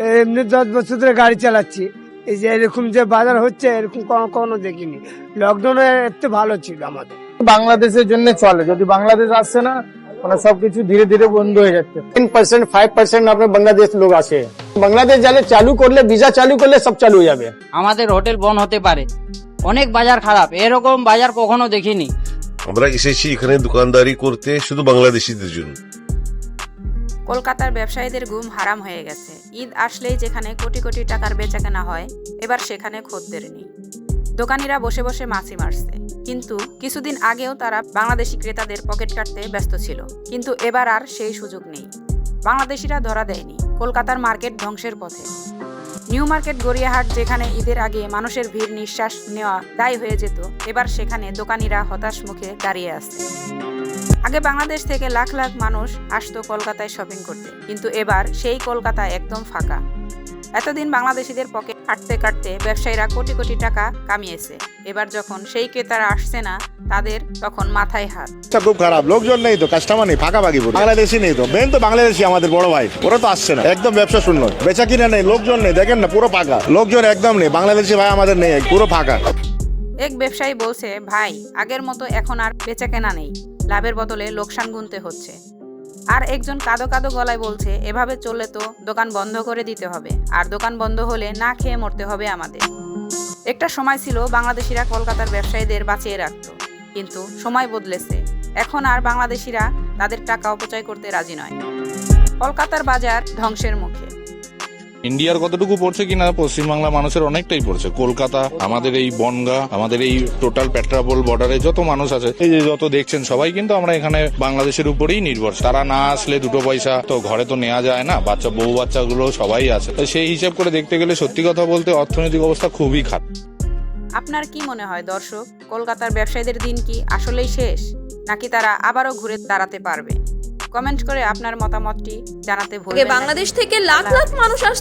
এমনি 10 বছর ধরে গাড়ি চালাচ্ছি। এই যে এরকম যে বাজার হচ্ছে এরকম কখনো দেখিনি। লকডাউনে একটু ভালো ছিল আমাদের। বাংলাদেশের জন্য চলে, যদি বাংলাদেশ আসছে না মানে সবকিছু ধীরে ধীরে বন্ধ হয়ে যাচ্ছে। 10% 5% আপনার বাংলাদেশ লোক আছে। বাংলাদেশ যালে চালু করলে, ভিসা চালু করলে সব চালু হয়ে যাবে। আমাদের হোটেল বন্ধ হতে পারে, অনেক বাজার খারাপ, এরকম বাজার কখনো দেখিনি। আমরা এসেছি এখানে দোকানদারি করতে শুধু বাংলাদেশিদের জন্য। কলকাতার ব্যবসায়ীদের ঘুম হারাম হয়ে গেছে। ঈদ আসলেই যেখানে কোটি কোটি টাকার বেচাকেনা হয়, এবার সেখানে খদ্দের নেই। দোকানিরা বসে বসে মাছি মারছে, কিন্তু কিছুদিন আগেও তারা বাংলাদেশি ক্রেতাদের পকেট কাটতে ব্যস্ত ছিল, কিন্তু এবার আর সেই সুযোগ নেই। বাংলাদেশিরা ধরা দেয়নি, কলকাতার মার্কেট ধ্বংসের পথে। নিউ মার্কেট গড়িয়াহাট, যেখানে ঈদের আগে মানুষের ভিড় নিঃশ্বাস নেওয়া দায় হয়ে যেত, এবার সেখানে দোকানিরা হতাশ মুখে দাঁড়িয়ে আছে। আগে বাংলাদেশ থেকে লাখ লাখ মানুষ আসতো কলকাতায় শপিং করতে, কিন্তু এবার সেই কলকাতা একদম ফাঁকা। এতদিন বাংলাদেশিদের পকেট কাটতে কাটতে ব্যবসায়ীরা কোটি কোটি টাকা কামিয়েছে, এবার যখন সেই ক্রেতারা আসছে না, তাদের তখন মাথায় হাত। খুব খারাপ, লোকজন নেই তো, কাস্টমার নেই, ফাঁকাফাঁকি পুরো। বাংলাদেশি নেই তো, মেন তো বাংলাদেশি আমাদের বড় ভাই, ওরা তো আসছে না, একদম ব্যবসা শূন্য, বেচা কিনা নেই, লোকজন নেই, দেখেন না পুরো ফাঁকা, লোকজন একদম নেই, বাংলাদেশি ভাই আমাদের নেই, পুরো ফাঁকা। এক ব্যবসায়ী বলছে, ভাই আগের মতো এখন আর বেচা কেনা নেই, লাভের বদলে লোকসান গুনতে হচ্ছে। আর একজন কাঁদো কাঁদো গলায় বলছে, এভাবে চললে তো দোকান বন্ধ করে দিতে হবে, আর দোকান বন্ধ হলে না খেয়ে মরতে হবে আমাদের। একটা সময় ছিল বাংলাদেশিরা কলকাতার ব্যবসায়ীদের বাঁচিয়ে রাখত, কিন্তু সময় বদলেছে, এখন আর বাংলাদেশিরা তাদের টাকা অপচয় করতে রাজি নয়। কলকাতার বাজার ধ্বংসের মুখে। ইন্ডিয়ার কতটুকু পড়ছে কিনা পশ্চিমবাংলা মানুষের অনেকটাই পড়ছে। কলকাতা, আমাদের এই বনগা, আমাদের এই টোটাল পেট্রাপোল বর্ডারে যত মানুষ আছে, এই যে যত দেখছেন সবাই কিন্তু আমরা এখানে বাংলাদেশের উপরেই নির্ভর। তারা না আসলে দুটো পয়সা তো ঘরে তো নেওয়া যায় না, বউ বাচ্চাগুলো সবাই আছে, তো সেই হিসাব করে দেখতে গেলে সত্যি কথা বলতে অর্থনৈতিক অবস্থা খুবই খারাপ। আপনার কি মনে হয় দর্শক, কলকাতার ব্যবসায়ীদের দিন কি আসলেই শেষ, নাকি তারা আবারও ঘুরে দাঁড়াতে পারবে? কমেন্ট করে আপনার মতামতটি জানাতে ভুলবেন না। বাংলাদেশ থেকে লাখ লাখ মানুষ আসছে।